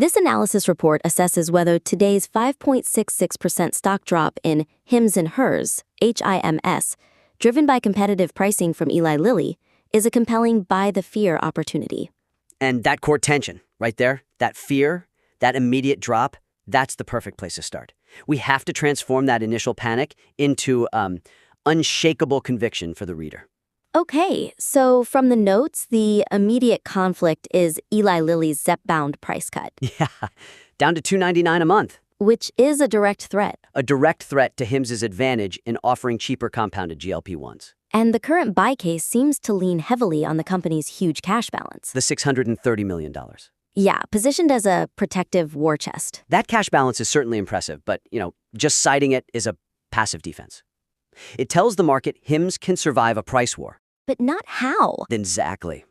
This analysis report assesses whether today's 5.66% stock drop in HIMS and HERS, HIMS, driven by competitive pricing from Eli Lilly, is a compelling buy-the-fear opportunity. And that core tension, right there, that fear, that immediate drop, that's the perfect place to start. We have to transform that initial panic into unshakable conviction for the reader. Okay, so from the notes, the immediate conflict is Eli Lilly's Zepbound price cut, Yeah, down to $2.99 a month. which is a direct threat. A direct threat to HIMS's advantage in offering cheaper compounded GLP-1s. And the current buy case seems to lean heavily on the company's huge cash balance. The $630 million. Yeah, positioned as a protective war chest. That cash balance is certainly impressive, but, just citing it is a passive defense. It tells the market HIMS can survive a price war. But not how. Exactly.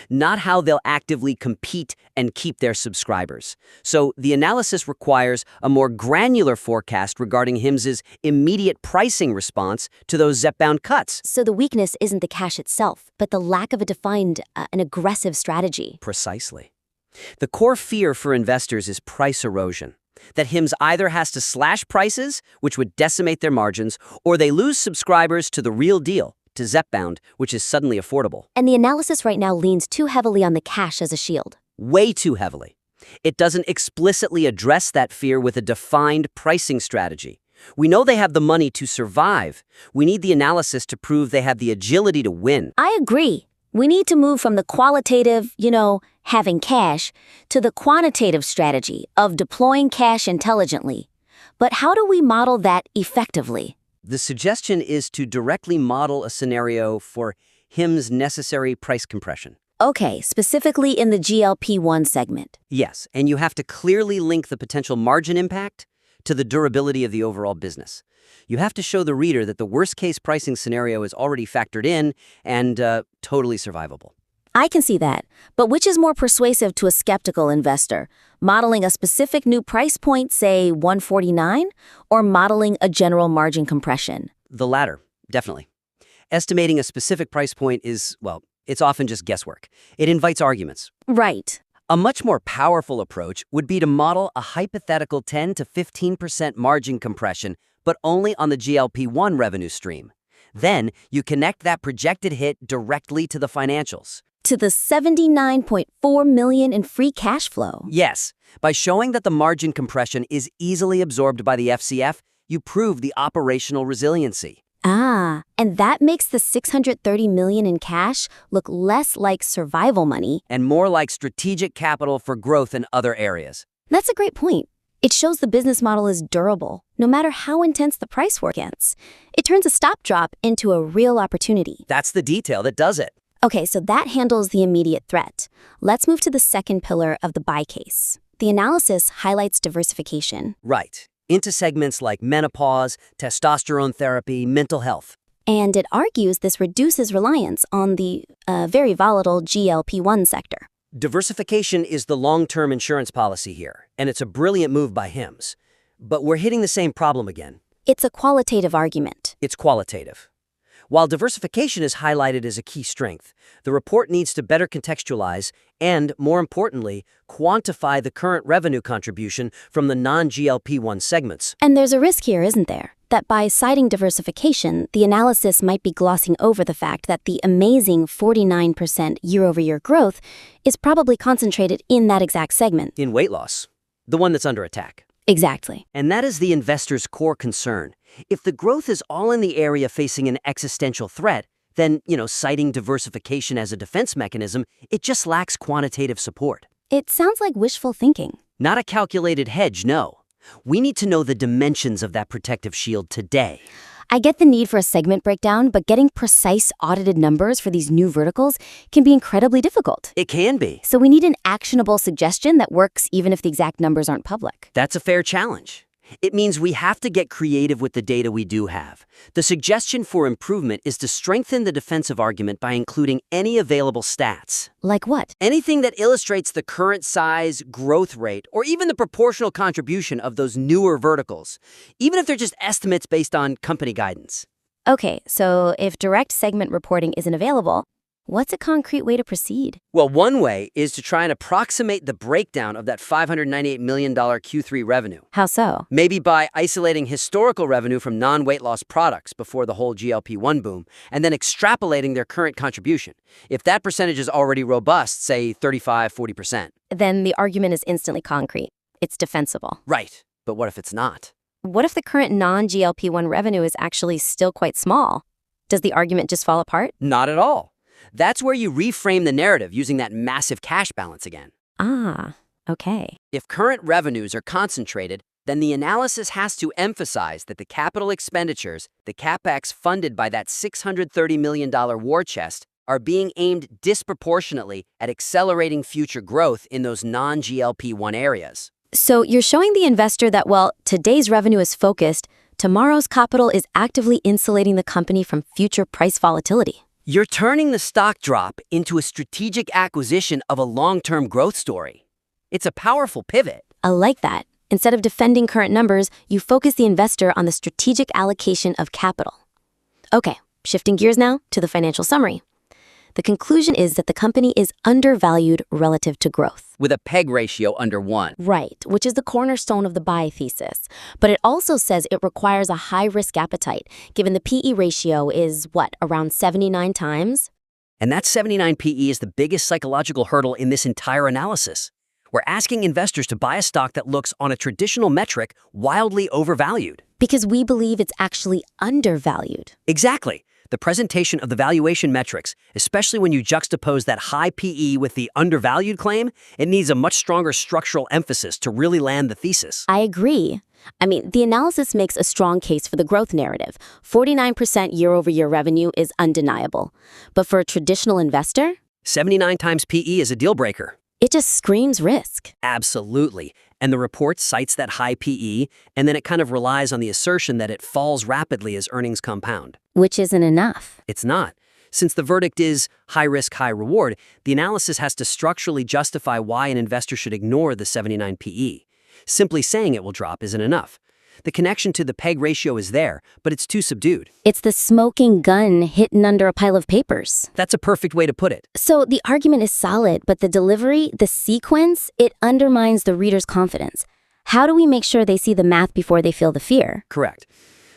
Not how they'll actively compete and keep their subscribers. So the analysis requires a more granular forecast regarding HIMS's immediate pricing response to those Zepbound cuts. So the weakness isn't the cash itself, but the lack of a defined, an aggressive strategy. Precisely. The core fear for investors is price erosion. That HIMS either has to slash prices, which would decimate their margins, or they lose subscribers to the real deal, to Zepbound, which is suddenly affordable. And the analysis right now leans too heavily on the cash as a shield. Way too heavily. It doesn't explicitly address that fear with a defined pricing strategy. We know they have the money to survive. We need the analysis to prove they have the agility to win. I agree. We need to move from the qualitative, having cash, to the quantitative strategy of deploying cash intelligently. But how do we model that effectively? The suggestion is to directly model a scenario for HIMS necessary price compression. Okay, specifically in the GLP-1 segment. Yes, and you have to clearly link the potential margin impact to the durability of the overall business. You have to show the reader that the worst-case pricing scenario is already factored in and totally survivable. I can see that, but which is more persuasive to a skeptical investor? Modeling a specific new price point, say $149, or modeling a general margin compression? The latter, definitely. Estimating a specific price point is, it's often just guesswork. It invites arguments. Right. A much more powerful approach would be to model a hypothetical 10 to 15% margin compression, but only on the GLP-1 revenue stream. Then you connect that projected hit directly to the financials. To the $79.4 million in free cash flow. Yes, by showing that the margin compression is easily absorbed by the FCF, you prove the operational resiliency. Ah, and that makes the $630 million in cash look less like survival money. And more like strategic capital for growth in other areas. That's a great point. It shows the business model is durable, no matter how intense the price war gets. It turns a stop drop into a real opportunity. That's the detail that does it. Okay, so that handles the immediate threat. Let's move to the second pillar of the buy case. The analysis highlights diversification. Right. Into segments like menopause, testosterone therapy, mental health. And it argues this reduces reliance on the very volatile GLP-1 sector. Diversification is the long-term insurance policy here, and it's a brilliant move by HIMS. But we're hitting the same problem again. It's a qualitative argument. It's qualitative. While diversification is highlighted as a key strength, the report needs to better contextualize and, more importantly, quantify the current revenue contribution from the non-GLP-1 segments. And there's a risk here, isn't there? That by citing diversification, the analysis might be glossing over the fact that the amazing 49% year-over-year growth is probably concentrated in that exact segment. In weight loss, the one that's under attack. Exactly. And that is the investor's core concern. If the growth is all in the area facing an existential threat, then, citing diversification as a defense mechanism, it just lacks quantitative support. It sounds like wishful thinking. Not a calculated hedge, no. We need to know the dimensions of that protective shield today. I get the need for a segment breakdown, but getting precise audited numbers for these new verticals can be incredibly difficult. It can be. So we need an actionable suggestion that works even if the exact numbers aren't public. That's a fair challenge. It means we have to get creative with the data we do have. The suggestion for improvement is to strengthen the defensive argument by including any available stats. Like what? Anything that illustrates the current size, growth rate, or even the proportional contribution of those newer verticals, even if they're just estimates based on company guidance. Okay, so if direct segment reporting isn't available, What's a concrete way to proceed? Well, one way is to try and approximate the breakdown of that $598 million Q3 revenue. How so? Maybe by isolating historical revenue from non-weight loss products before the whole GLP-1 boom, and then extrapolating their current contribution. If that percentage is already robust, say 35–40%. Then the argument is instantly concrete. It's defensible. Right. But what if it's not? What if the current non-GLP-1 revenue is actually still quite small? Does the argument just fall apart? Not at all. That's where you reframe the narrative using that massive cash balance again. Ah, okay. If current revenues are concentrated, then the analysis has to emphasize that the capital expenditures, the CapEx funded by that $630 million war chest, are being aimed disproportionately at accelerating future growth in those non-GLP-1 areas. So you're showing the investor that, while today's revenue is focused, tomorrow's capital is actively insulating the company from future price volatility. You're turning the stock drop into a strategic acquisition of a long-term growth story. It's a powerful pivot. I like that. Instead of defending current numbers, you focus the investor on the strategic allocation of capital. Okay, shifting gears now to the financial summary. The conclusion is that the company is undervalued relative to growth. With a PEG ratio under 1. Right, which is the cornerstone of the buy thesis. But it also says it requires a high-risk appetite, given the PE ratio is, around 79 times? And that 79 PE is the biggest psychological hurdle in this entire analysis. We're asking investors to buy a stock that looks, on a traditional metric, wildly overvalued. Because we believe it's actually undervalued. Exactly. The presentation of the valuation metrics, especially when you juxtapose that high PE with the undervalued claim, it needs a much stronger structural emphasis to really land the thesis. I agree. The analysis makes a strong case for the growth narrative. 49% year-over-year revenue is undeniable. But for a traditional investor, 79 times PE is a deal breaker. it just screams risk. Absolutely. And the report cites that high PE, and then it kind of relies on the assertion that it falls rapidly as earnings compound. Which isn't enough. It's not. Since the verdict is high risk, high reward, the analysis has to structurally justify why an investor should ignore the 79 PE. Simply saying it will drop isn't enough. The connection to the PEG ratio is there, but it's too subdued. It's the smoking gun hidden under a pile of papers. That's a perfect way to put it. So the argument is solid, but the delivery, the sequence, it undermines the reader's confidence. How do we make sure they see the math before they feel the fear? Correct.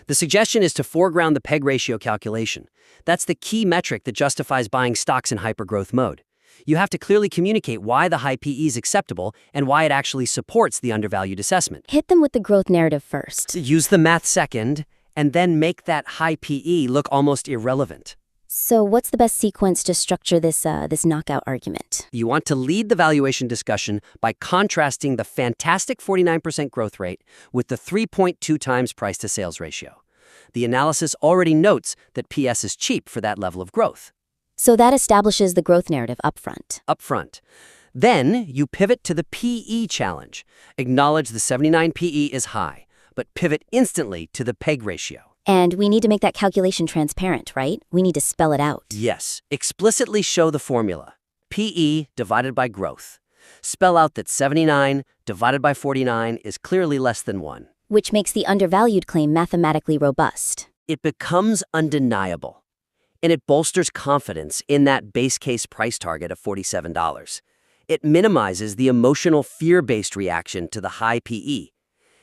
The suggestion is to foreground the PEG ratio calculation. That's the key metric that justifies buying stocks in hypergrowth mode. You have to clearly communicate why the high PE is acceptable and why it actually supports the undervalued assessment. Hit them with the growth narrative first. Use the math second, and then make that high PE look almost irrelevant. So what's the best sequence to structure this knockout argument? You want to lead the valuation discussion by contrasting the fantastic 49% growth rate with the 3.2 times price-to-sales ratio. The analysis already notes that PS is cheap for that level of growth. So that establishes the growth narrative upfront. Then you pivot to the PE challenge. Acknowledge the 79 PE is high, but pivot instantly to the PEG ratio. And we need to make that calculation transparent, right? We need to spell it out. Yes, explicitly show the formula. PE divided by growth. Spell out that 79 divided by 49 is clearly less than 1. Which makes the undervalued claim mathematically robust. It becomes undeniable. And it bolsters confidence in that base case price target of $47. It minimizes the emotional fear-based reaction to the high PE.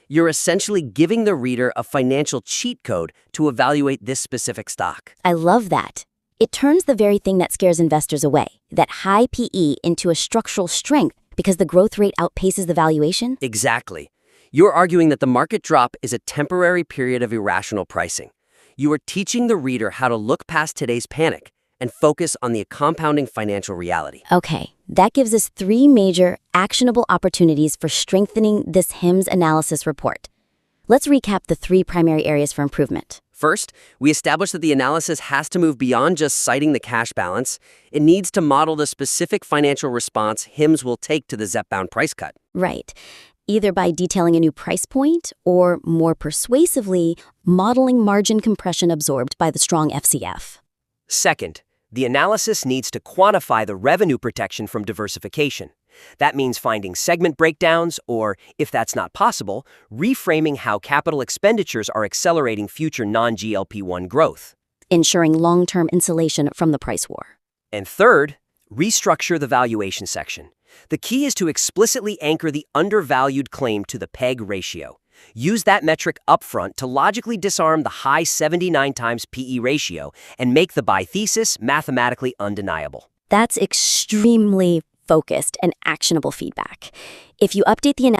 You're essentially giving the reader a financial cheat code to evaluate this specific stock. I love that. It turns the very thing that scares investors away, that high PE, into a structural strength because the growth rate outpaces the valuation? Exactly. You're arguing that the market drop is a temporary period of irrational pricing. You are teaching the reader how to look past today's panic and focus on the compounding financial reality. Okay, that gives us 3 major, actionable opportunities for strengthening this HIMS analysis report. Let's recap the 3 primary areas for improvement. First, we established that the analysis has to move beyond just citing the cash balance. It needs to model the specific financial response HIMS will take to the ZEP-bound price cut. Right. Either by detailing a new price point or, more persuasively, modeling margin compression absorbed by the strong FCF. Second, the analysis needs to quantify the revenue protection from diversification. That means finding segment breakdowns or, if that's not possible, reframing how capital expenditures are accelerating future non-GLP-1 growth. Ensuring long-term insulation from the price war. And third, restructure the valuation section. The key is to explicitly anchor the undervalued claim to the PEG ratio. Use that metric upfront to logically disarm the high 79 times PE ratio and make the buy thesis mathematically undeniable. That's extremely focused and actionable feedback. If you update the